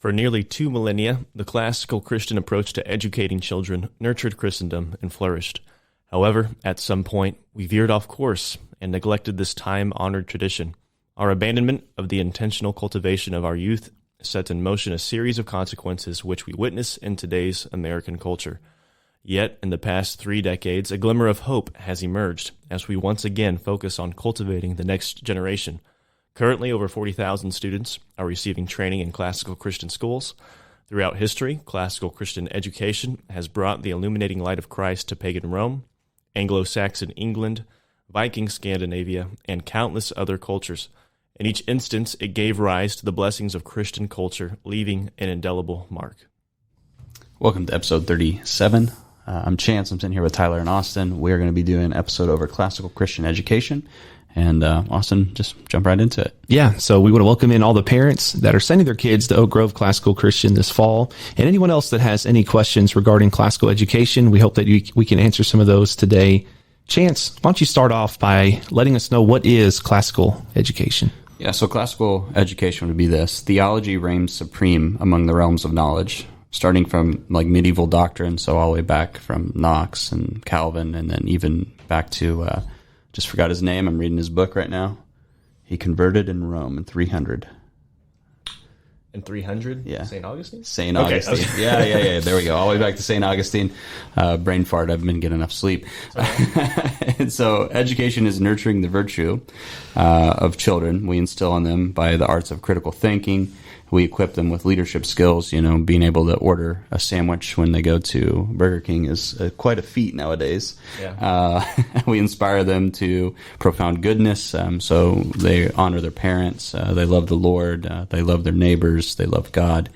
For nearly 2 millennia, the classical Christian approach to educating children nurtured Christendom and flourished. However, at some point, we veered off course and neglected this time-honored tradition. Our abandonment of the intentional cultivation of our youth sets in motion a series of consequences which we witness in today's American culture. Yet, in the past 3 decades, a glimmer of hope has emerged as we once again focus on cultivating the next generation. Currently, over 40,000 students are receiving training in classical Christian schools. Throughout history, classical Christian education has brought the illuminating light of Christ to pagan Rome, Anglo-Saxon England, Viking Scandinavia, and countless other cultures. In each instance, it gave rise to the blessings of Christian culture, leaving an indelible mark. Welcome to episode 37. I'm Chance. I'm sitting here with Tyler and Austin. We are going to be doing an episode over classical Christian education. And Austin, just jump right into it. Yeah, so we want to welcome in all the parents that are sending their kids to Oak Grove Classical Christian this fall, and anyone else that has any questions regarding classical education. We hope that we can answer some of those today. Chance, why don't you start off by letting us know what is classical education? Yeah, so classical education would be this. Theology reigns supreme among the realms of knowledge, starting from like medieval doctrine, so all the way back from Knox and Calvin, and then even back to... just forgot his name. I'm reading his book right now. He converted in Rome in 300. In 300? Yeah. St. Augustine? St. Augustine. Okay. Yeah. There we go. All the way back to St. Augustine. Brain fart. I've been getting enough sleep. And so education is nurturing the virtue of children. We instill in them by the arts of critical thinking. We equip them with leadership skills. Being able to order a sandwich when they go to Burger King is quite a feat nowadays. Yeah. We inspire them to profound goodness, so they honor their parents, they love the Lord, they love their neighbors, they love God.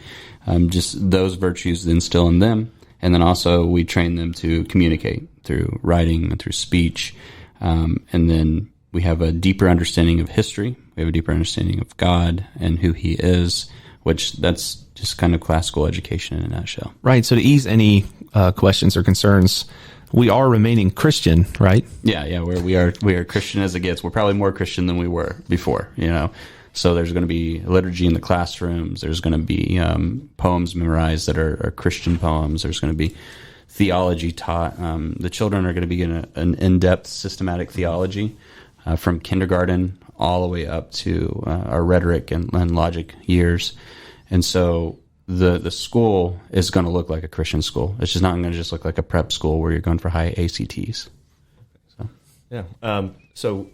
Just those virtues instill in them. And then also we train them to communicate through writing and through speech. And then we have a deeper understanding of history. We have a deeper understanding of God and who He is, which that's just kind of classical education in a nutshell. Right. So to ease any questions or concerns, we are remaining Christian, right? Yeah. We are Christian as it gets. We're probably more Christian than we were before, So there's going to be liturgy in the classrooms. There's going to be poems memorized that are Christian poems. There's going to be theology taught. The children are going to be getting an in-depth systematic theology from kindergarten all the way up to our rhetoric and logic years. And so the school is going to look like a Christian school. It's just not going to just look like a prep school where you're going for high ACTs. So Yeah. So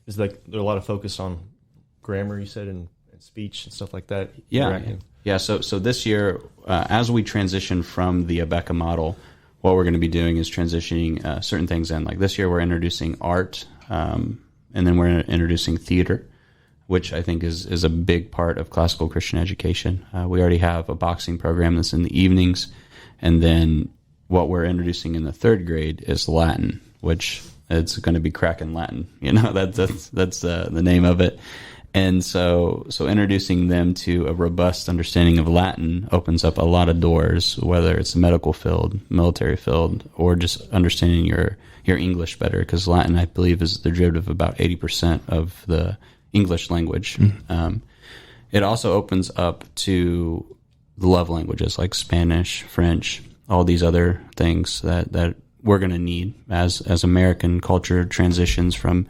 is there a lot of focus on grammar, you said, and speech and stuff like that? Yeah. So this year, as we transition from the Abeka model, what we're going to be doing is transitioning certain things in. Like this year, we're introducing art, and then we're introducing theater, which I think is a big part of classical Christian education. We already have a boxing program that's in the evenings, and then what we're introducing in the 3rd grade is Latin, which it's going to be cracking Latin. That's the name of it. And so introducing them to a robust understanding of Latin opens up a lot of doors, whether it's the medical field, military field, or just understanding your English better, because Latin, I believe, is the derivative of about 80% of the English language. Mm-hmm. It also opens up to the love languages like Spanish, French, all these other things that we're going to need as American culture transitions from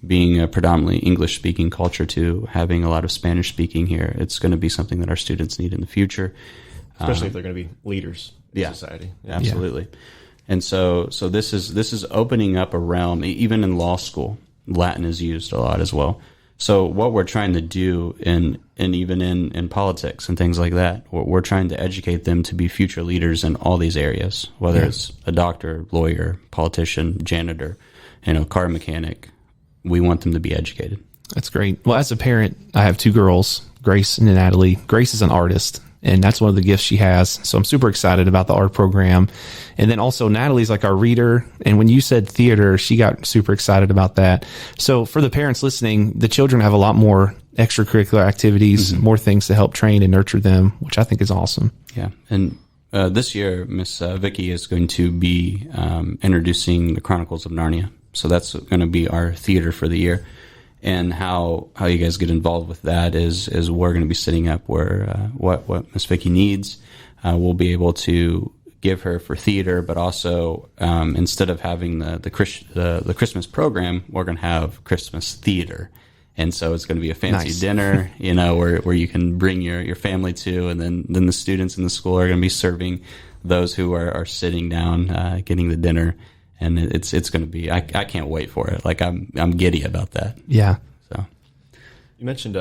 being a predominantly English-speaking culture to having a lot of Spanish-speaking here. It's going to be something that our students need in the future. Especially if they're going to be leaders in society. Yeah. Absolutely. And so this is opening up a realm. Even in law school, Latin is used a lot as well. So what we're trying to do and even in politics and things like that, we're trying to educate them to be future leaders in all these areas, whether it's a doctor, lawyer, politician, janitor, car mechanic. We want them to be educated. That's great. Well, as a parent, I have 2 girls, Grace and Natalie. Grace is an artist, and that's one of the gifts she has. So I'm super excited about the art program. And then also Natalie's like our reader. And when you said theater, she got super excited about that. So for the parents listening, the children have a lot more extracurricular activities, more things to help train and nurture them, which I think is awesome. Yeah. And this year, Miss Vicky is going to be introducing the Chronicles of Narnia. So that's going to be our theater for the year. And how you guys get involved with that is we're going to be setting up where what Miss Vicky needs, we'll be able to give her for theater, but also instead of having the Christmas program, we're going to have Christmas theater. And so it's going to be a fancy dinner, where you can bring your family to, and then the students in the school are going to be serving those who are sitting down, getting the dinner. And it's going to be, I can't wait for it. Like I'm giddy about that. Yeah. So you mentioned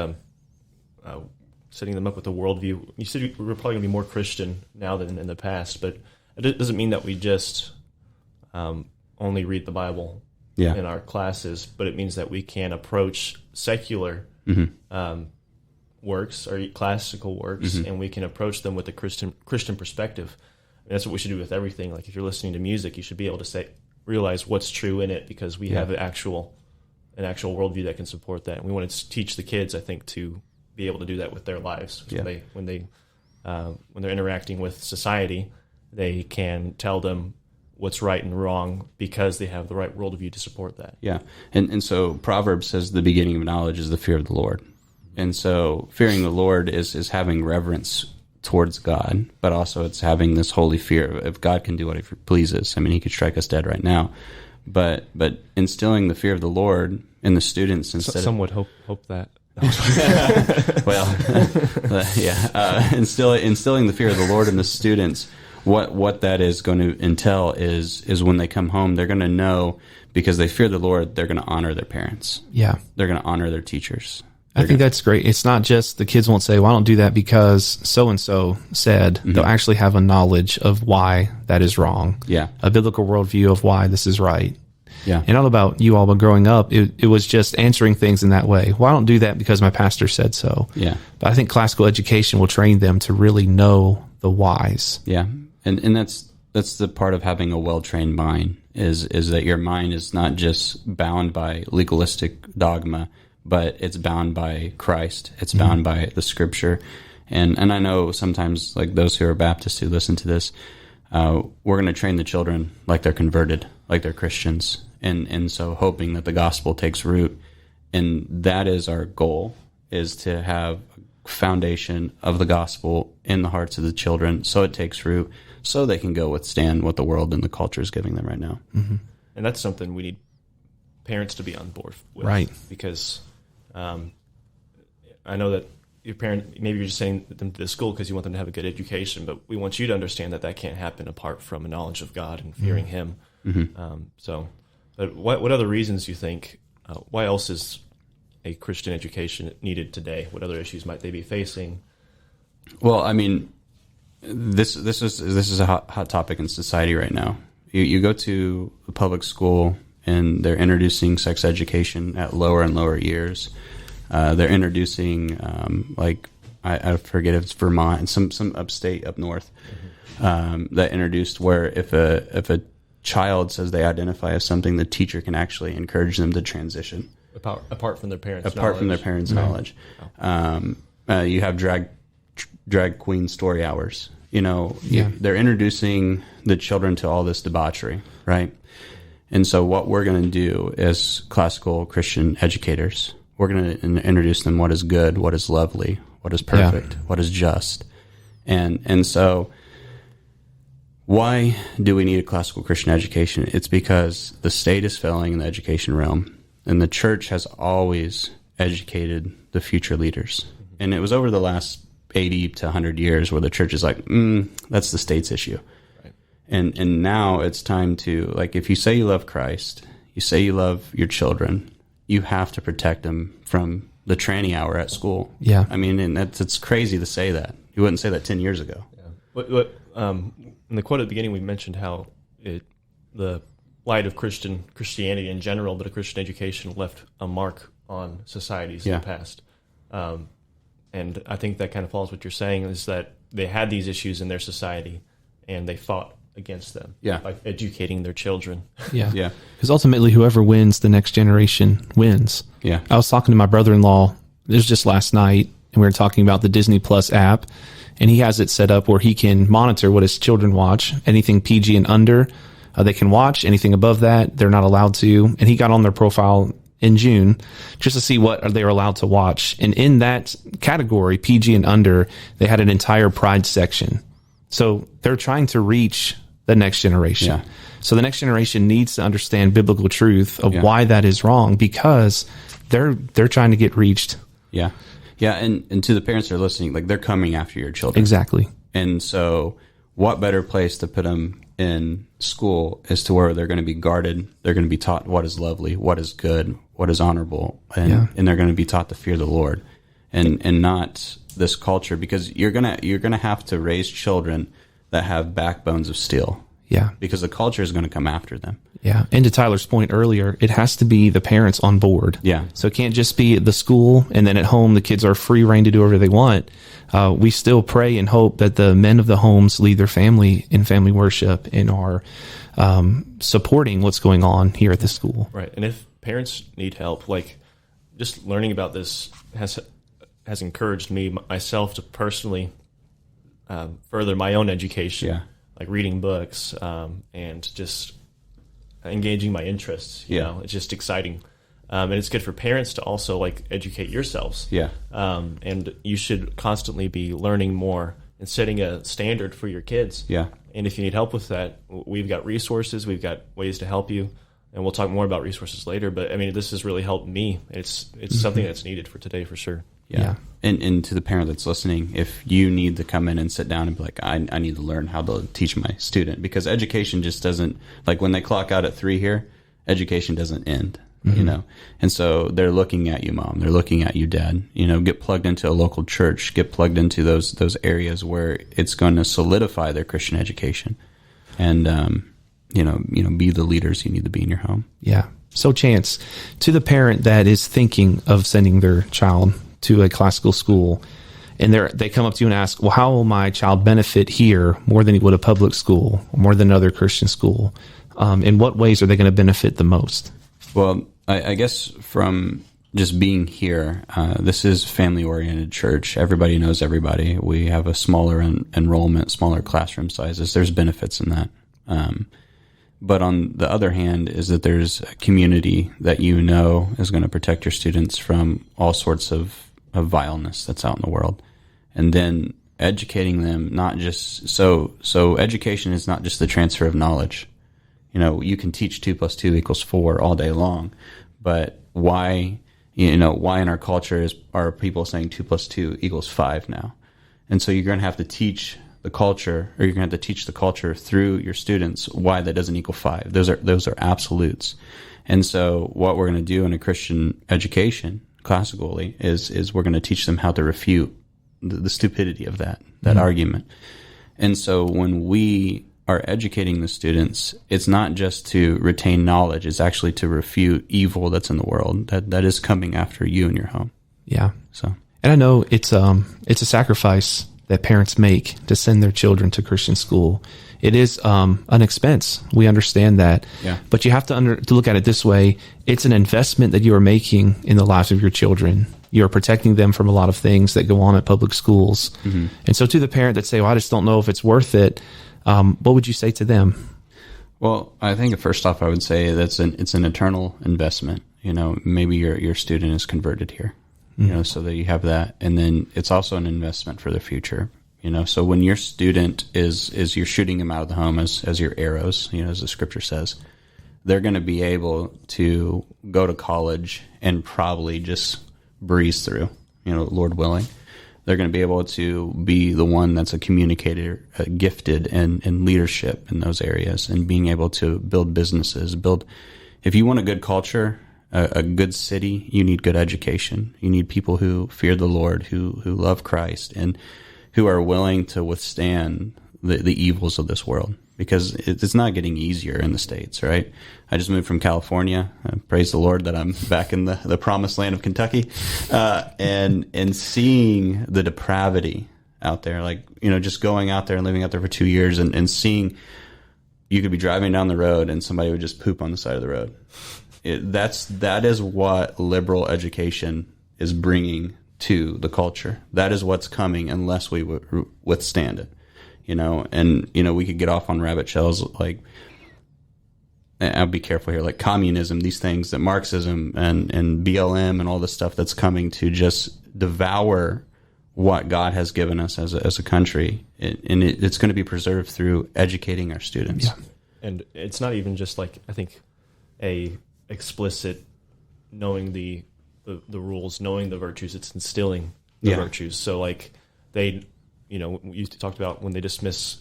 setting them up with a worldview. You said we're probably going to be more Christian now than in the past, but it doesn't mean that we just only read the Bible in our classes, but it means that we can approach secular works or classical works, and we can approach them with a Christian perspective. And that's what we should do with everything. Like if you're listening to music, you should be able to realize what's true in it, because we have an actual worldview that can support that. And we want to teach the kids, I think, to be able to do that with their lives. When they're interacting with society, they can tell them what's right and wrong because they have the right worldview to support that. Yeah. And so Proverbs says the beginning of knowledge is the fear of the Lord. And so fearing the Lord is having reverence towards God, but also it's having this holy fear. If God can do what he pleases, I mean, he could strike us dead right now. But instilling the fear of the Lord in the students instead some would hope that. Instilling the fear of the Lord in the students, what that is going to entail is when they come home, they're going to know, because they fear the Lord, they're going to honor their parents. Yeah. They're going to honor their teachers. I think that's great. It's not just the kids won't say, well, I don't do that because so-and-so said. They'll actually have a knowledge of why that is wrong. Yeah. A biblical worldview of why this is right. Yeah. And all about you all, but growing up, it was just answering things in that way. Well, I don't do that because my pastor said so. Yeah. But I think classical education will train them to really know the whys. Yeah. And that's the part of having a well-trained mind is that your mind is not just bound by legalistic dogma, but it's bound by Christ. It's bound by the Scripture. And I know sometimes, like those who are Baptists who listen to this, we're going to train the children like they're converted, like they're Christians. And so hoping that the gospel takes root. And that is our goal, is to have a foundation of the gospel in the hearts of the children so it takes root, so they can go withstand what the world and the culture is giving them right now. And that's something we need parents to be on board with. Right. Because I know that your parent, maybe you're just saying them to the school because you want them to have a good education, but we want you to understand that can't happen apart from a knowledge of God and fearing Him. But what other reasons do you think, why else is a Christian education needed today? What other issues might they be facing? Well, I mean, this is a hot topic in society right now. You go to a public school and they're introducing sex education at lower and lower years. They're introducing, I forget if it's Vermont, some upstate up north, that introduced where if a child says they identify as something, the teacher can actually encourage them to transition. Apart from their parents' knowledge. You have drag queen story hours. They're introducing the children to all this debauchery, right? And so what we're going to do as classical Christian educators, we're going to introduce them what is good, what is lovely, what is perfect, what is just. And so why do we need a classical Christian education? It's because the state is failing in the education realm, and the church has always educated the future leaders. And it was over the last 80 to 100 years where the church is like, that's the state's issue. And now it's time to, like, if you say you love Christ, you say you love your children, you have to protect them from the tranny hour at school. Yeah. I mean, and it's crazy to say that. You wouldn't say that 10 years ago. Yeah. In the quote at the beginning, we mentioned how the light of Christianity in general, but a Christian education left a mark on societies in the past. And I think that kind of follows what you're saying, is that they had these issues in their society and they fought against them by educating their children. Yeah. Because ultimately, whoever wins the next generation wins. Yeah. I was talking to my brother-in-law, it was just last night, and we were talking about the Disney Plus app, and he has it set up where he can monitor what his children watch. Anything PG and under, they can watch. Anything above that, they're not allowed to. And he got on their profile in June just to see what they were allowed to watch. And in that category, PG and under, they had an entire Pride section. So they're trying to reach the next generation. Yeah. So the next generation needs to understand biblical truth of why that is wrong, because they're trying to get reached. Yeah. Yeah. And to the parents that are listening, like, they're coming after your children. Exactly. And so what better place to put them in school is to where they're going to be guarded. They're going to be taught what is lovely, what is good, what is honorable, and they're going to be taught to fear the Lord, and not this culture, because you're gonna have to raise children that have backbones of steel. Yeah. Because the culture is going to come after them. Yeah. And to Tyler's point earlier, it has to be the parents on board. Yeah. So it can't just be the school and then at home the kids are free reign to do whatever they want. We still pray and hope that the men of the homes lead their family in family worship and are supporting what's going on here at the school. Right. And if parents need help, like, just learning about this has encouraged me myself to personally further my own education. Yeah. Like reading books and just engaging my interests. You know, it's just exciting. And it's good for parents to also, like, educate yourselves. Yeah. And you should constantly be learning more and setting a standard for your kids. Yeah. And if you need help with that, we've got resources, we've got ways to help you. And we'll talk more about resources later. But, I mean, this has really helped me. It's something that's needed for today for sure. Yeah. And to the parent that's listening, if you need to come in and sit down and be like, I need to learn how to teach my student, because education just doesn't, like, when they clock out at 3 here, education doesn't end, you know? And so they're looking at you, mom. They're looking at you, dad. You know, get plugged into a local church, get plugged into those areas where it's going to solidify their Christian education. And, you know, be the leaders you need to be in your home. Yeah. So Chance, to the parent that is thinking of sending their child to a classical school, and they come up to you and ask, well, how will my child benefit here more than he would a public school, or more than another Christian school? In what ways are they going to benefit the most? Well, I guess from just being here, this is family-oriented church. Everybody knows everybody. We have a smaller enrollment, smaller classroom sizes. There's benefits in that. But on the other hand is that there's a community that is going to protect your students from all sorts of vileness that's out in the world. And then educating them, not just so education is not just the transfer of knowledge. You know, you can teach 2 + 2 = 4 all day long, but why in our culture are people saying 2 + 2 = 5 now? And so you're going to have to teach the culture, or you're going to have to teach the culture through your students why that doesn't equal 5. Those are absolutes. And so what we're going to do in a Christian education, classically, is we're going to teach them how to refute the stupidity of that argument. And so when we are educating the students, it's not just to retain knowledge, it's actually to refute evil that's in the world that is coming after you and your home. Yeah. So, and I know it's a sacrifice that parents make to send their children to Christian school. It is an expense. We understand that. Yeah. But you have to look at it this way. It's an investment that you are making in the lives of your children. You're protecting them from a lot of things that go on at public schools. Mm-hmm. And so to the parent that say, well, I just don't know if it's worth it, what would you say to them? Well, I think first off, I would say it's an eternal investment. You know, maybe your student is converted here. You know, so that you have that. And then it's also an investment for the future, you know. So when your student is you're shooting them out of the home as your arrows, you know, as the scripture says, they're going to be able to go to college and probably just breeze through, you know, Lord willing. They're going to be able to be the one that's a communicator, gifted in leadership in those areas, and being able to build businesses, if you want a good culture, a good city, you need good education. You need people who fear the Lord, who love Christ, and who are willing to withstand the evils of this world, because it's not getting easier in the States, right? I just moved from California. Praise the Lord that I'm back in the promised land of Kentucky, and seeing the depravity out there, like, you know, just going out there and living out there for 2 years and seeing, you could be driving down the road and somebody would just poop on the side of the road. That is what liberal education is bringing to the culture. That is what's coming unless we withstand it, you know. And, you know, we could get off on rabbit trails, like I'll be careful here, like communism, these things that Marxism and BLM and all this stuff that's coming to just devour what God has given us as a country. It's going to be preserved through educating our students. Yeah. And it's not even just like, I think, a explicit knowing the rules, knowing the virtues, it's instilling the virtues. So like they, you talked about when they dismiss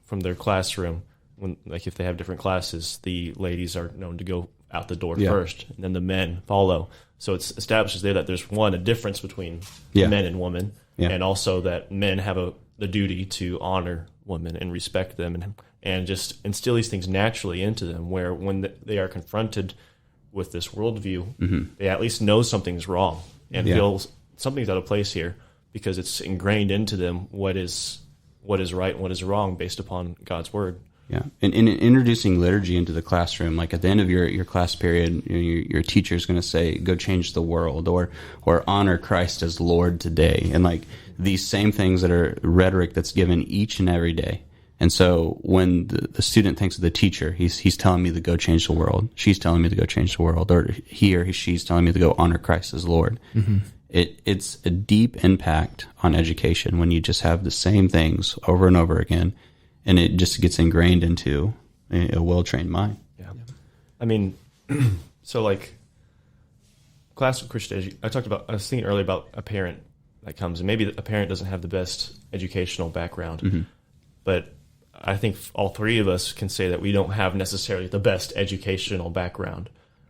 from their classroom, when like if they have different classes, the ladies are known to go out the door first, and then the men follow. So it's establishes there that there's a difference between men and women, and also that men have the duty to honor women and respect them, and just instill these things naturally into them, where when they are confronted with this worldview, they at least know something's wrong and feel something's out of place here, because it's ingrained into them what is right and what is wrong based upon God's word. Yeah, and in introducing liturgy into the classroom, like at the end of your class period, your teacher is going to say, "Go change the world," or "Honor Christ as Lord today," and like these same things that are rhetoric that's given each and every day. And so when the student thinks of the teacher, he's telling me to go change the world. She's telling me to go change the world, or she's telling me to go honor Christ as Lord. Mm-hmm. It's a deep impact on education when you just have the same things over and over again. And it just gets ingrained into a well-trained mind. Yeah. I mean, so like classical Christian I was thinking earlier about a parent that comes, and maybe a parent doesn't have the best educational background, but I think all three of us can say that we don't have necessarily the best educational background.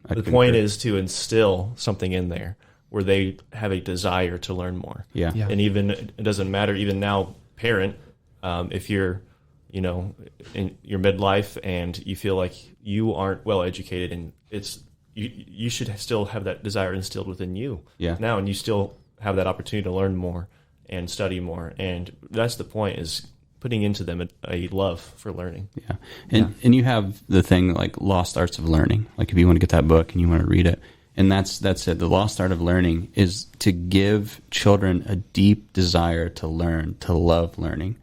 The point is to instill something in there where they have a desire to learn more. Yeah. And even, it doesn't matter, even now, parent, if you're, in your midlife and you feel like you aren't well educated, and you should still have that desire instilled within you now, and you still have that opportunity to learn more and study more. And that's the point, is putting into them a love for learning. Yeah. And you have the thing like Lost Arts of Learning. Like if you want to get that book and you want to read it, and that's it. The Lost Art of Learning is to give children a deep desire to learn, to love learning.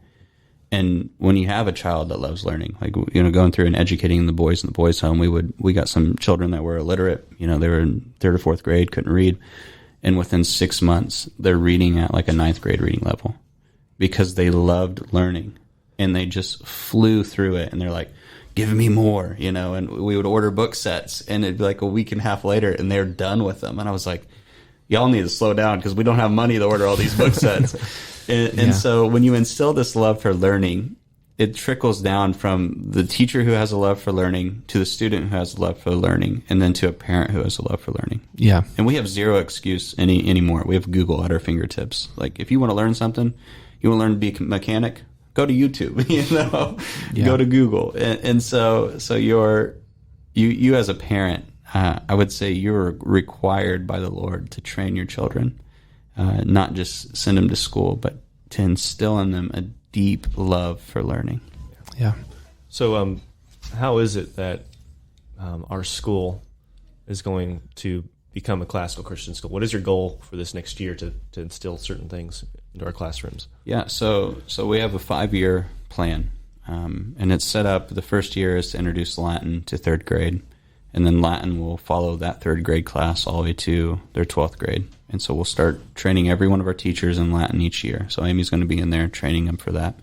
And when you have a child that loves learning, like, going through and educating the boys in the boys' home, we got some children that were illiterate. They were in 3rd or 4th grade, couldn't read. And within 6 months, they're reading at like a 9th grade reading level because they loved learning, and they just flew through it. And they're like, "Give me more," and we would order book sets, and it'd be like a week and a half later and they're done with them. And I was like, y'all need to slow down because we don't have money to order all these book sets. And so when you instill this love for learning, it trickles down from the teacher who has a love for learning to the student who has a love for learning, and then to a parent who has a love for learning. Yeah. And we have zero excuse anymore. We have Google at our fingertips. Like if you want to learn something, you want to learn to be a mechanic, go to YouTube, go to Google. And so you as a parent, I would say you're required by the Lord to train your children. Not just send them to school, but to instill in them a deep love for learning. Yeah. So, how is it that our school is going to become a classical Christian school? What is your goal for this next year to instill certain things into our classrooms? Yeah. So we have a 5-year plan, and it's set up. The first year is to introduce Latin to 3rd grade. And then Latin will follow that 3rd grade class all the way to their 12th grade. And so we'll start training every one of our teachers in Latin each year. So Amy's going to be in there training them for that.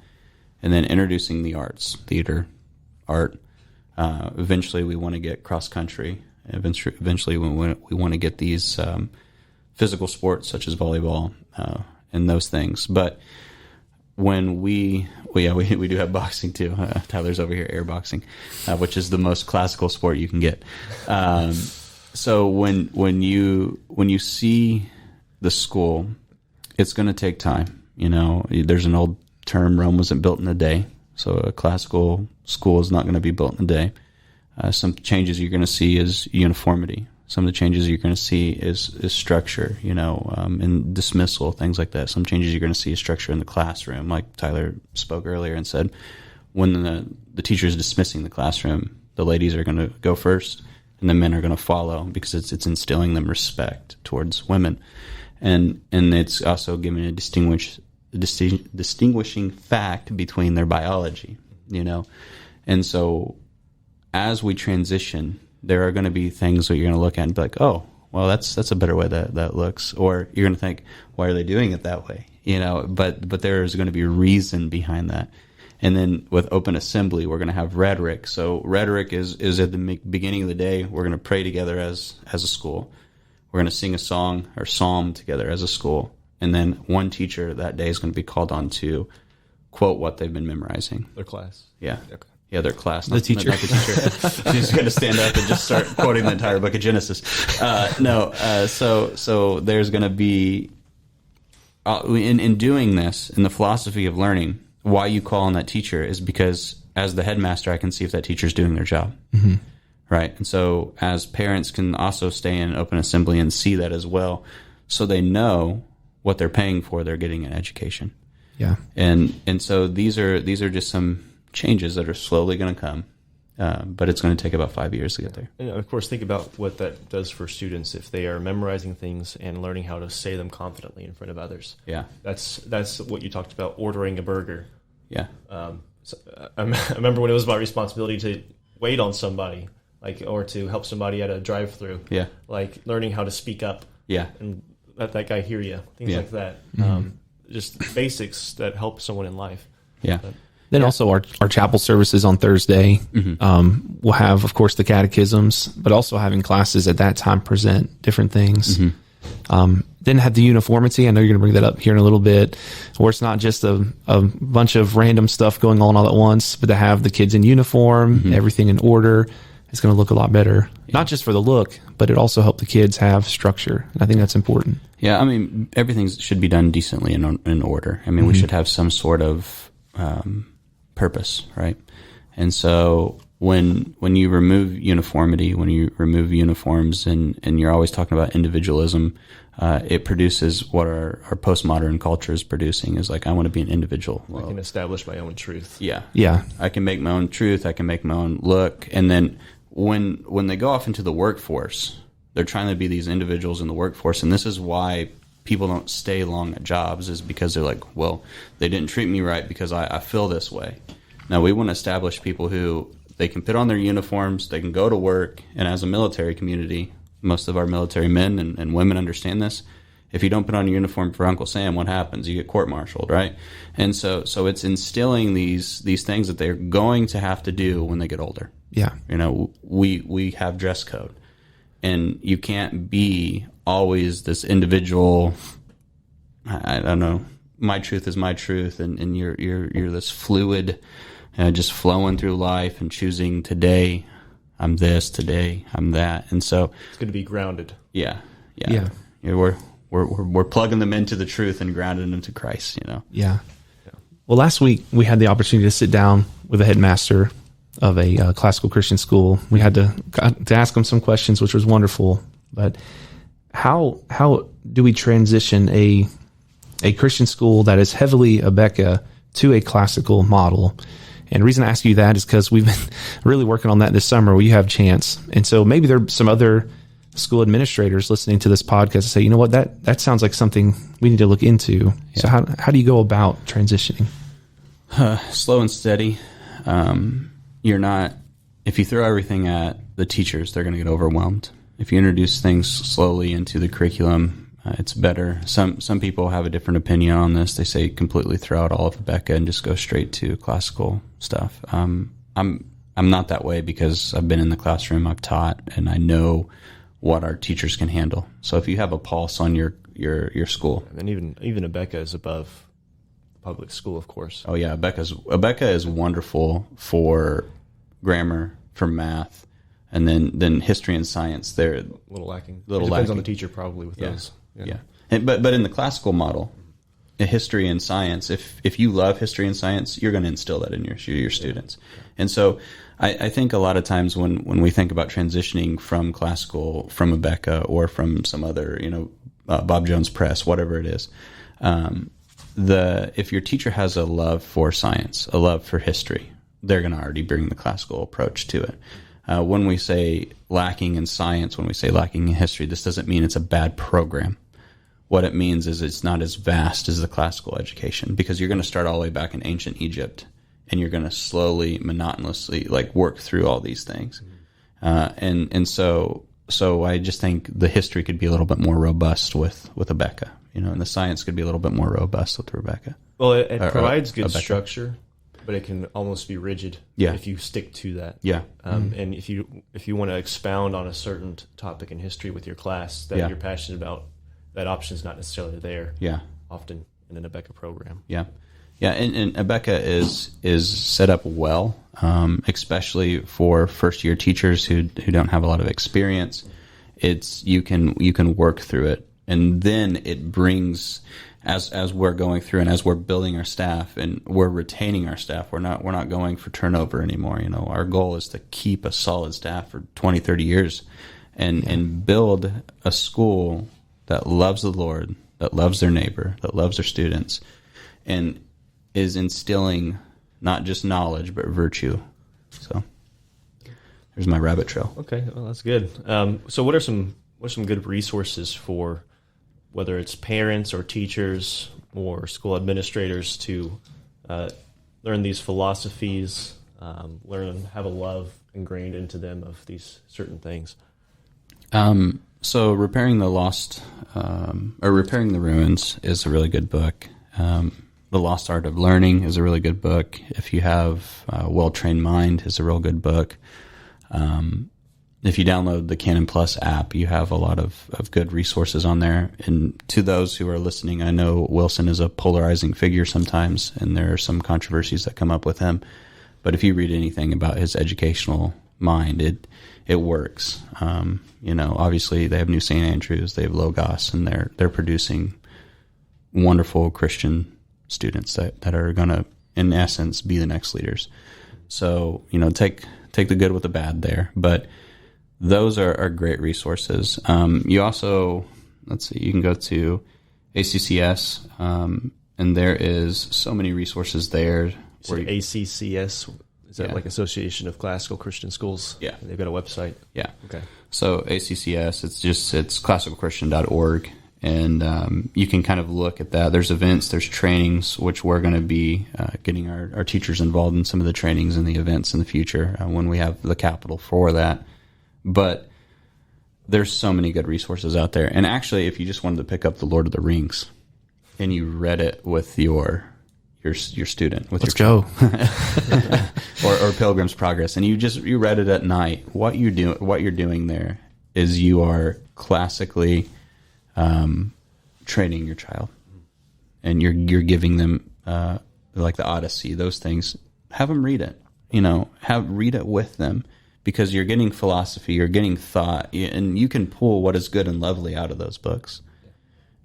And then introducing the arts, theater, art. Eventually we want to get cross country. Eventually we want to get these physical sports such as volleyball and those things. But when we do have boxing too. Tyler's over here airboxing, which is the most classical sport you can get. So when you see the school, it's going to take time. There's an old term: Rome wasn't built in a day. So a classical school is not going to be built in a day. Some changes you're going to see is uniformity. Some of the changes you're going to see is structure, and dismissal, things like that. Some changes you're going to see is structure in the classroom, like Tyler spoke earlier and said, when the teacher is dismissing the classroom, the ladies are going to go first, and the men are going to follow, because it's instilling them respect towards women, and it's also giving a distinguishing fact between their biology, and so as we transition, there are going to be things that you're going to look at and be like, oh, well, that's a better way that looks. Or you're going to think, why are they doing it that way? But there's going to be a reason behind that. And then with open assembly, we're going to have rhetoric. So rhetoric is at the beginning of the day. We're going to pray together as a school. We're going to sing a song or psalm together as a school. And then one teacher that day is going to be called on to quote what they've been memorizing. Their class. Yeah. Okay. Yeah, their class. The teacher. Not the teacher. She's going to stand up and just start quoting the entire book of Genesis. So there's going to be, in doing this, in the philosophy of learning, why you call on that teacher is because as the headmaster, I can see if that teacher's doing their job. Mm-hmm. Right? And so as parents can also stay in open assembly and see that as well, so they know what they're paying for, they're getting an education. Yeah. And so these are just some changes that are slowly going to come, but it's going to take about 5 years to get there. And of course, think about what that does for students if they are memorizing things and learning how to say them confidently in front of others. Yeah, that's what you talked about, ordering a burger. Yeah, so I remember when it was my responsibility to wait on somebody, or to help somebody at a drive-through. Yeah, learning how to speak up. Yeah, and let that guy hear you. Things like that. Mm-hmm. Just basics that help someone in life. Yeah. Then also our chapel services on Thursday. Mm-hmm. We'll have, of course, the catechisms, but also having classes at that time present different things. Mm-hmm. Then have the uniformity. I know you're going to bring that up here in a little bit, where it's not just a bunch of random stuff going on all at once, but to have the kids in uniform, mm-hmm. everything in order. It's going to look a lot better, not just for the look, but it also helps the kids have structure. And I think that's important. Yeah, I mean, everything should be done decently in order. I mean, mm-hmm. we should have some sort of purpose, right? And so when you remove uniformity, when you remove uniforms, and you're always talking about individualism, it produces what our postmodern culture is producing, is like, I want to be an individual. I can establish my own truth. Yeah. Yeah. I can make my own truth. I can make my own look. And then when they go off into the workforce, they're trying to be these individuals in the workforce. And this is why people don't stay long at jobs, is because they're like, well, they didn't treat me right because I feel this way. Now, we want to establish people who they can put on their uniforms, they can go to work, and as a military community, most of our military men and women understand this. If you don't put on a uniform for Uncle Sam, what happens? You get court-martialed, right? And so it's instilling these things that they're going to have to do when they get older. Yeah. We have dress code. And you can't be always this individual, I don't know, my truth is my truth, and you're this fluid, just flowing through life and choosing today I'm this, today I'm that. And so it's going to be grounded. Yeah. We're plugging them into the truth and grounding them to Christ, Yeah. Well, last week we had the opportunity to sit down with a headmaster of a classical Christian school. We had to ask him some questions, which was wonderful. But how do we transition a Christian school that is heavily Abeka to a classical model? And the reason I ask you that is because we've been really working on that this summer where you have chance. And so maybe there are some other school administrators listening to this podcast and say, you know what, that sounds like something we need to look into. Yeah. So how do you go about transitioning? Slow and steady. If you throw everything at the teachers, they're going to get overwhelmed. If you introduce things slowly into the curriculum, it's better. Some people have a different opinion on this. They say completely throw out all of Abeka and just go straight to classical stuff. I'm not that way because I've been in the classroom, I've taught, and I know what our teachers can handle. So if you have a pulse on your school, and even Abeka is above public school, of course. Oh yeah, Abeka is wonderful for grammar, for math, and then history and science. They're a little lacking. Depends on the teacher, probably, with those. Yeah. But in the classical model, history and science, if you love history and science, you're going to instill that in your students. And so I think a lot of times when we think about transitioning from classical, from Abeka, or from some other, Bob Jones Press, whatever it is, if your teacher has a love for science, a love for history, they're going to already bring the classical approach to it. When we say lacking in science, when we say lacking in history, this doesn't mean it's a bad program. What it means is it's not as vast as the classical education, because you're going to start all the way back in ancient Egypt and you're going to slowly, monotonously like work through all these things. So I just think the history could be a little bit more robust with Rebecca, and the science could be a little bit more robust with Rebecca. Well, it provides good structure, but it can almost be rigid if you stick to that. Yeah. And if you want to expound on a certain topic in history with your class that you're passionate about, that option's not necessarily there. Yeah. Often in an Abeka program. Yeah. Yeah, and Abeka is set up well, especially for first year teachers who don't have a lot of experience. You can work through it, and then it brings as we're going through and as we're building our staff and we're retaining our staff. We're not going for turnover anymore. Our goal is to keep a solid staff for 20, 30 years, and build a school that loves the Lord, that loves their neighbor, that loves their students, and is instilling not just knowledge but virtue. So there's my rabbit trail. Okay, well that's good. So what are some good resources for whether it's parents or teachers or school administrators to learn these philosophies, have a love ingrained into them of these certain things? So Repairing the Lost, or Repairing the Ruins is a really good book. The Lost Art of Learning is a really good book. If you have a well-trained mind, is a real good book. If you download the Canon Plus app, you have a lot of good resources on there. And to those who are listening, I know Wilson is a polarizing figure sometimes, and there are some controversies that come up with him. But if you read anything about his educational mind, it works. Obviously they have New St. Andrews, they have Logos, and they're producing wonderful Christian students that are going to, in essence, be the next leaders. So, take the good with the bad there. But those are great resources. You also, you can go to ACCS, and there is so many resources there. So ACCS, is that like Association of Classical Christian Schools? Yeah. They've got a website? Yeah. Okay. So ACCS, it's classicalchristian.org. And you can kind of look at that. There's events, there's trainings, which we're going to be getting our teachers involved in some of the trainings and the events in the future when we have the capital for that. But there's so many good resources out there. And actually, if you just wanted to pick up The Lord of the Rings and you read it with your student, with Let's go, or Pilgrim's Progress, and you read it at night, what you're doing there is you are classically training your child, and you're giving them like the Odyssey, those things. Have them read it, read it with them, because you're getting philosophy, you're getting thought, and you can pull what is good and lovely out of those books,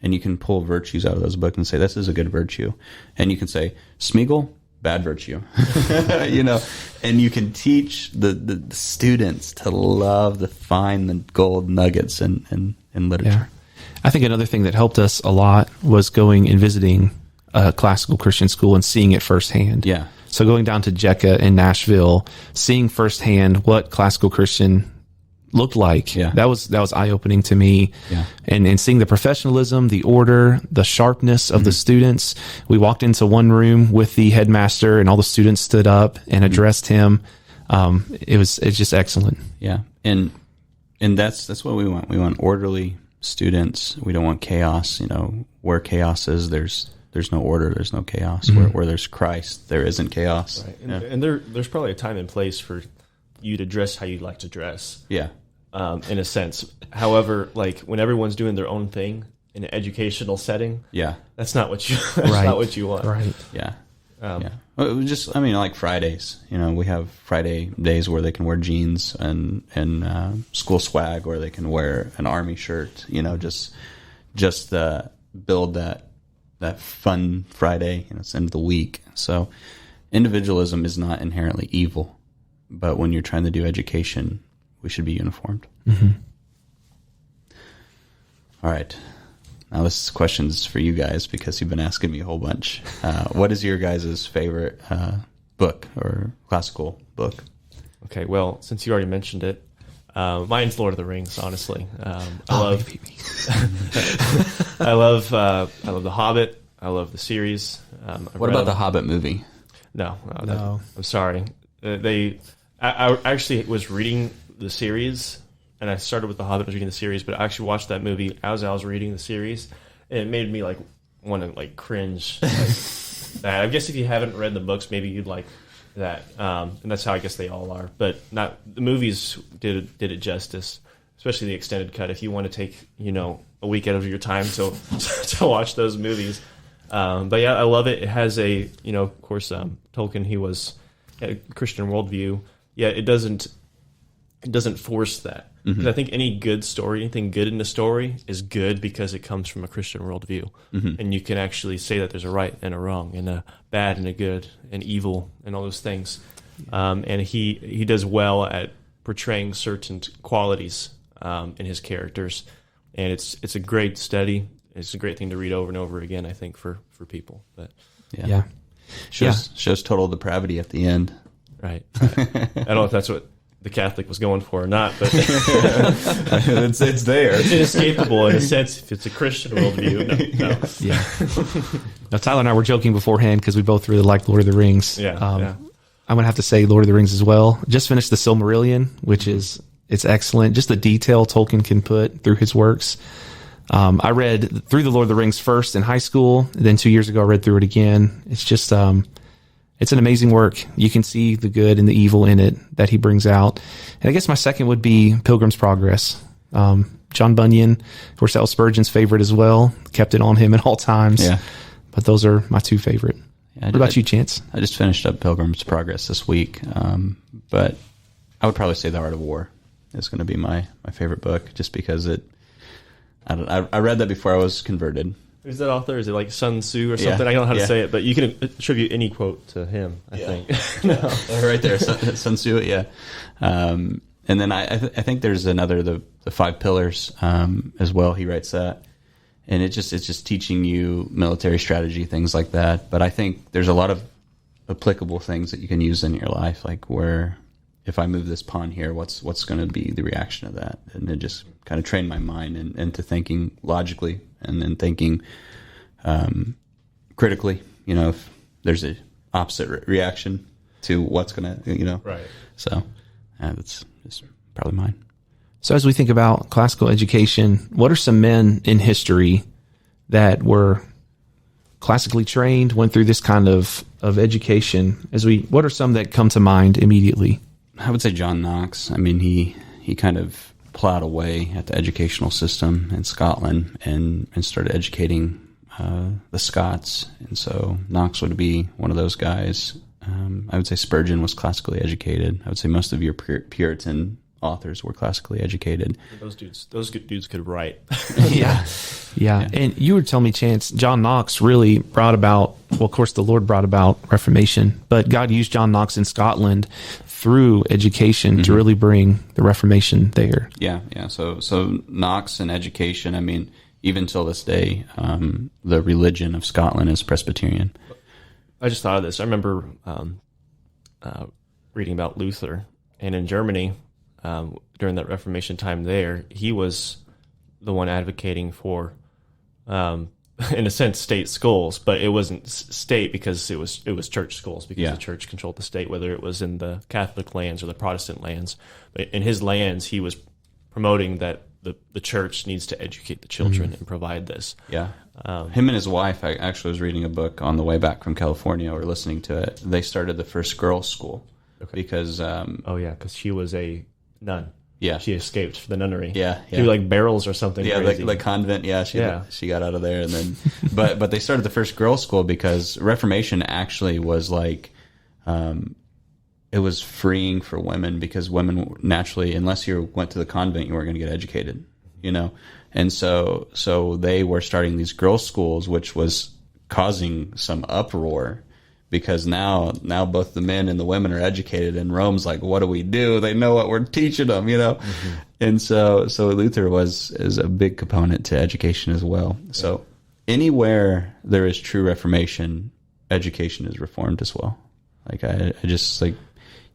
and you can pull virtues out of those books and say this is a good virtue, and you can say Smeagol, bad virtue, and you can teach the students to love the gold nuggets in literature. Yeah. I think another thing that helped us a lot was going and visiting a classical Christian school and seeing it firsthand. Yeah. So going down to JECA in Nashville, seeing firsthand what classical Christian looked like, that was eye-opening to me. Yeah. And seeing the professionalism, the order, the sharpness of the students. We walked into one room with the headmaster, and all the students stood up and addressed him. It's just excellent. Yeah. And that's what we want. We want orderly students. We don't want chaos. Where chaos is, there's no order, there's no chaos. Where there's Christ, there isn't chaos. Right. And there's probably a time and place for you to dress how you like to dress. Yeah. In a sense. However, like when everyone's doing their own thing in an educational setting, that's not what you not what you want. Right. Yeah. Well, like Fridays, we have Friday days where they can wear jeans and school swag, or they can wear an army shirt, just build that fun Friday, it's the end of the week. So individualism is not inherently evil, but when you're trying to do education, we should be uniformed. Mm-hmm. All right. Now this is questions for you guys, because you've been asking me a whole bunch. What is your guys' favorite book or classical book? Okay, well, since you already mentioned it, mine's Lord of the I love The Hobbit. I love the series. What about the Hobbit movie? No. No. I'm sorry. I actually was reading the series, and I started with The Hobbit, I was reading the series, but I actually watched that movie as I was reading the series, and it made me like want to like cringe. That. I guess if you haven't read the books, maybe you'd like that, and that's how I guess they all are. But not the movies did it justice, especially the extended cut. If you want to take a week out of your time to watch those movies, but yeah, I love it. It has a of course Tolkien, he was a Christian worldview. Yeah, it doesn't force that. Because I think any good story, anything good in the story is good because it comes from a Christian worldview. And you can actually say that there's a right and a wrong and a bad and a good and evil and all those things. And he does well at portraying certain qualities in his characters. And it's a great study. It's a great thing to read over and over again, I think, for people. But Yeah. Shows total depravity at the end. Right. I don't know if that's what the Catholic was going for or not, but it's there. It's inescapable in a sense if it's a Christian worldview. No. Yeah. Now, Tyler and I were joking beforehand because we both really like Lord of the Rings. Yeah. I'm going to have to say Lord of the Rings as well. Just finished the Silmarillion, which it's excellent. Just the detail Tolkien can put through his works. I read through the Lord of the Rings first in high school. Then 2 years ago, I read through it again. It's just, it's an amazing work. You can see the good and the evil in it that he brings out. And I guess my second would be Pilgrim's Progress. John Bunyan, of course, that was Spurgeon's favorite as well. Kept it on him at all times. Yeah. But those are my two favorite. What about you, Chance? I just finished up Pilgrim's Progress this week. But I would probably say The Art of War is going to be my favorite book just because I read that before I was converted. Who's that author? Is it like Sun Tzu or something? I don't know how to say it, but you can attribute any quote to him, I think. Right there, Sun Tzu, yeah. And then I think there's another, the Five Pillars as well. He writes that. And it's just teaching you military strategy, things like that. But I think there's a lot of applicable things that you can use in your life, like where if I move this pawn here, what's going to be the reaction of that? And it just kind of trained my mind into thinking logically and then thinking critically, if there's a opposite reaction to what's going to, Right. So that's probably mine. So as we think about classical education, what are some men in history that were classically trained, went through this kind of education? What are some that come to mind immediately? I would say John Knox. I mean, he kind of plowed away at the educational system in Scotland and started educating the Scots. And so Knox would be one of those guys. I would say Spurgeon was classically educated. I would say most of your Puritan authors were classically educated. Those dudes could write. Yeah. And you were telling me, Chance, John Knox really brought about, well, of course, the Lord brought about Reformation, but God used John Knox in Scotland through education to really bring the Reformation there. Yeah. So Knox and education, I mean, even till this day, the religion of Scotland is Presbyterian. I just thought of this. I remember reading about Luther, and in Germany, during that Reformation time there, he was the one advocating for, in a sense, state schools, but it wasn't state because it was church schools because the church controlled the state, whether it was in the Catholic lands or the Protestant lands. But in his lands, he was promoting that the church needs to educate the children and provide this. Yeah. Him and his wife, I actually was reading a book on the way back from California or listening to it. They started the first girls' school because... because she was a nun. Yeah. She escaped from the nunnery. Yeah. Through like barrels or something. Yeah, crazy. like convent. Yeah, she got out of there, and then, but they started the first girls' school because Reformation actually was like, it was freeing for women because women naturally, unless you went to the convent, you weren't going to get educated, and so they were starting these girls' schools, which was causing some uproar. Because now both the men and the women are educated, and Rome's like, what do we do? They know what we're teaching them, And so Luther is a big component to education as well. Yeah. So anywhere there is true Reformation, education is reformed as well. Like I just like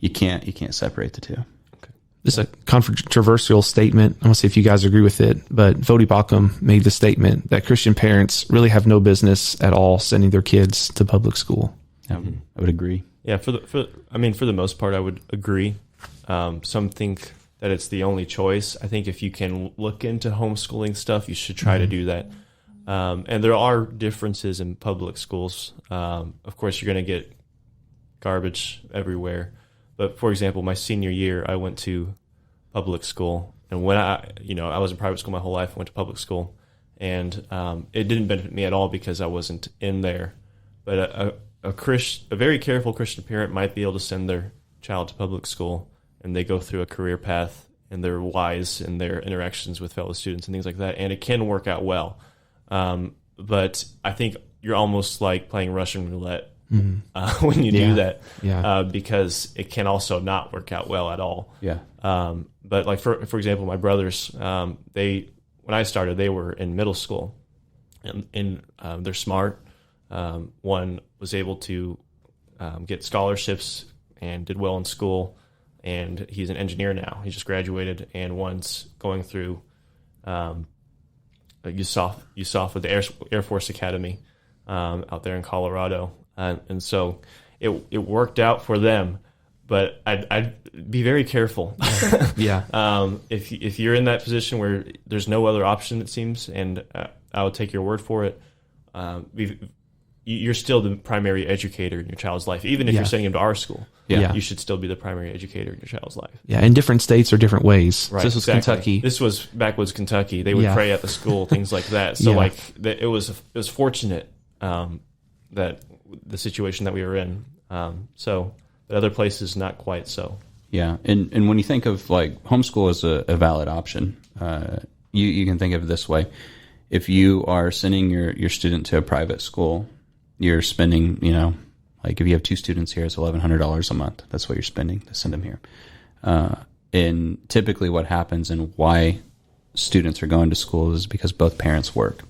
you can't separate the two. Okay. This is a controversial statement. I want to see if you guys agree with it, but Vodi Bakum made the statement that Christian parents really have no business at all sending their kids to public school. I would agree. Yeah, for the most part, I would agree. Some think that it's the only choice. I think if you can look into homeschooling stuff, you should try to do that. And there are differences in public schools. Of course, you're going to get garbage everywhere. But for example, my senior year, I went to public school, and when I was in private school my whole life. I went to public school, and it didn't benefit me at all because I wasn't in there. But a very careful Christian parent might be able to send their child to public school, and they go through a career path, and they're wise in their interactions with fellow students and things like that, and it can work out well. But I think you're almost like playing Russian roulette when you do that, because it can also not work out well at all. Yeah. But like for example, my brothers, when I started, they were in middle school, and they're smart. One was able to get scholarships and did well in school, and he's an engineer now. He just graduated, and one's going through USOF with the Air Force Academy out there in Colorado, and so it worked out for them. But I'd be very careful. If you're in that position where there's no other option, it seems, and I would take your word for it. You're still the primary educator in your child's life, even if you're sending him to our school. You should still be the primary educator in your child's life. Yeah, and different states are different ways. Right, So this was exactly. Kentucky. This was backwoods Kentucky. They would pray at the school, things like that. So it was fortunate that the situation that we were in. But other places not quite so. Yeah, and when you think of like homeschool as a valid option, you can think of it this way: if you are sending your student to a private school, you're spending, like if you have 2 students here, it's $1,100 a month. That's what you're spending to send them here. And typically what happens and why students are going to school is because both parents work.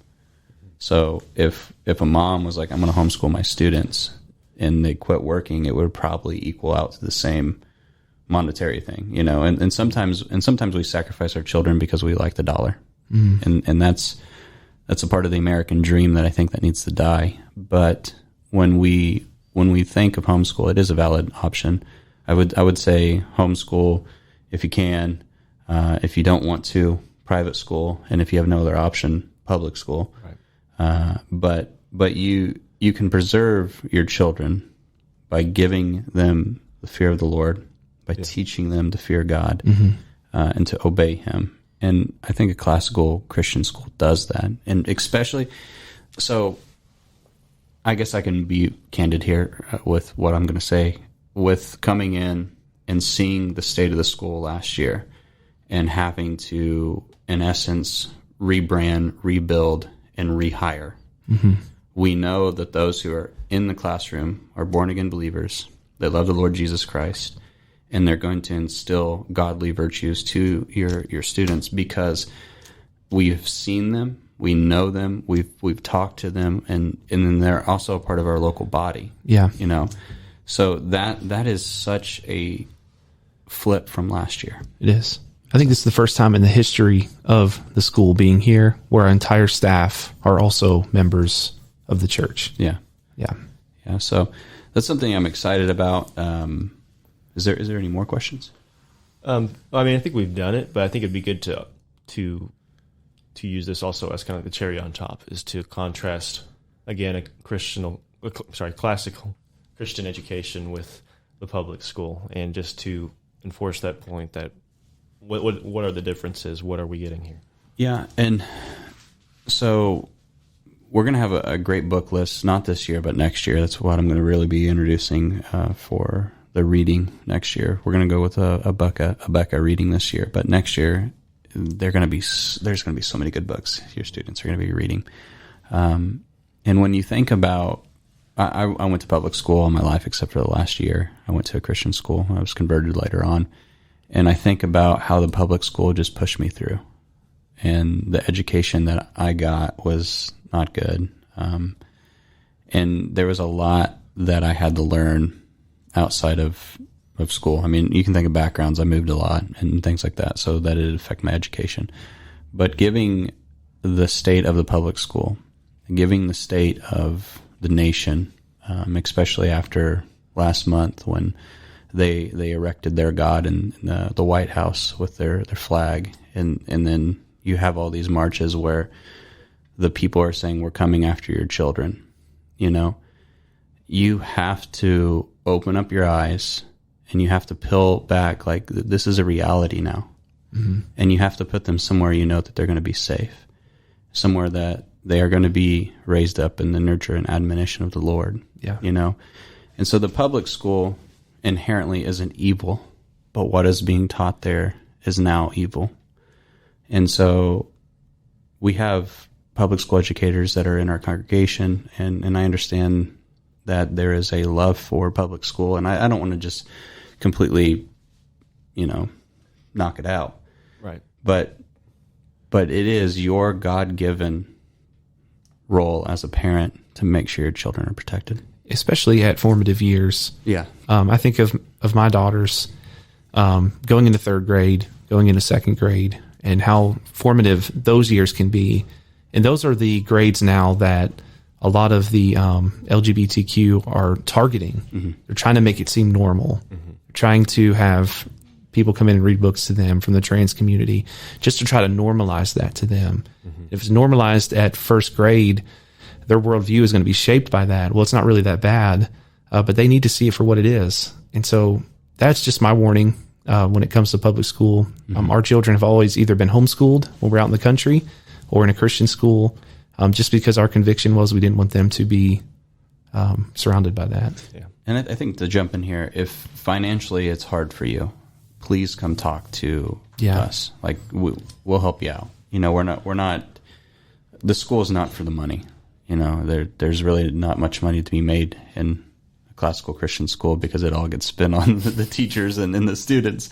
So if a mom was like, I'm going to homeschool my students, and they quit working, it would probably equal out to the same monetary thing, and sometimes we sacrifice our children because we like the dollar. And that's a part of the American dream that I think that needs to die. But when we think of homeschool, it is a valid option. I would say homeschool if you can. If you don't want to, private school, and if you have no other option, public school. Right. But you can preserve your children by giving them the fear of the Lord, by teaching them to fear God and to obey Him. And I think a classical Christian school does that. And especially, so I guess I can be candid here with what I'm going to say. With coming in and seeing the state of the school last year and having to, in essence, rebrand, rebuild, and rehire. We know that those who are in the classroom are born-again believers. They love the Lord Jesus Christ, and they're going to instill godly virtues to your students because we've seen them, we know them, we've talked to them, and then they're also a part of our local body. Yeah. So that is such a flip from last year. It is. I think this is the first time in the history of the school being here where our entire staff are also members of the church. Yeah. So that's something I'm excited about. Is there any more questions? I think we've done it, but I think it'd be good to use this also as kind of like the cherry on top, is to contrast again a classical Christian education with the public school, and just to enforce that point that what are the differences? What are we getting here? Yeah, and so we're going to have a great book list, not this year, but next year. That's what I'm going to really be introducing for the reading next year. We're going to go with a Becca reading this year, but next year there's going to be so many good books your students are going to be reading. And when you think about, I went to public school all my life except for the last year. I went to a Christian school. I was converted later on. And I think about how the public school just pushed me through. And the education that I got was not good. And there was a lot that I had to learn outside of school. I mean, you can think of backgrounds. I moved a lot and things like that, so that it affected my education. But giving the state of the public school, giving the state of the nation, especially after last month when they erected their God in the White House with their flag, and then you have all these marches where the people are saying, we're coming after your children. You have to open up your eyes and you have to peel back, like, this is a reality now. Mm-hmm. And you have to put them somewhere that they're going to be safe, somewhere that they are going to be raised up in the nurture and admonition of the Lord. Yeah. And so the public school inherently isn't evil, but what is being taught there is now evil. And so we have public school educators that are in our congregation, and I understand that there is a love for public school, and I don't want to just completely, knock it out. Right. But it is your God-given role as a parent to make sure your children are protected, especially at formative years. Yeah. I think of my daughters going into third grade, going into second grade, and how formative those years can be. And those are the grades now that a lot of the LGBTQ are targeting. Mm-hmm. They're trying to make it seem normal. Mm-hmm. They're trying to have people come in and read books to them from the trans community just to try to normalize that to them. Mm-hmm. If it's normalized at first grade, their worldview is going to be shaped by that. Well, it's not really that bad, but they need to see it for what it is. And so that's just my warning when it comes to public school. Mm-hmm. Our children have always either been homeschooled when we're out in the country or in a Christian school, just because our conviction was we didn't want them to be surrounded by that. Yeah. And I think to jump in here, if financially it's hard for you, please come talk to us. Like, we'll help you out. We're not, the school is not for the money. There's really not much money to be made in a classical Christian school because it all gets spent on the teachers and the students.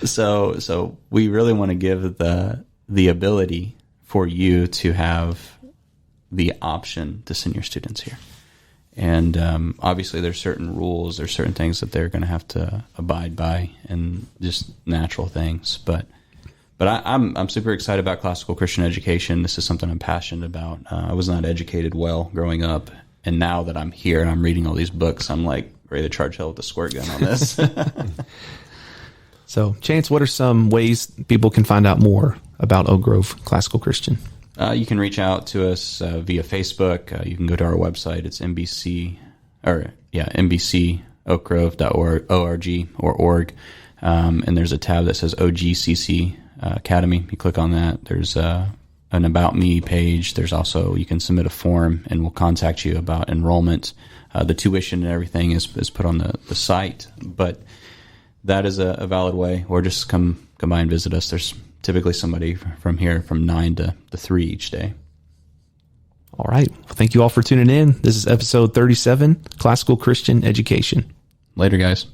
So we really want to give the ability for you to have the option to send your students here. And obviously there's certain rules, there's certain things that they're going to have to abide by, and just natural things. But I'm super excited about classical Christian education. This is something I'm passionate about. I was not educated well growing up, and now that I'm here and I'm reading all these books, I'm like ready to charge hell with a squirt gun on this. So, Chance, what are some ways people can find out more about Oak Grove Classical Christian? You can reach out to us via Facebook. You can go to our website. It's mbcoakgrove.org. And there's a tab that says OGCC Academy. You click on that. There's an About Me page. There's also, you can submit a form, and we'll contact you about enrollment. The tuition and everything is put on the site, but that is a valid way. Or just come by and visit us. There's typically somebody from here from 9 to 3 each day. All right. Well, thank you all for tuning in. This is episode 37, Classical Christian Education. Later, guys.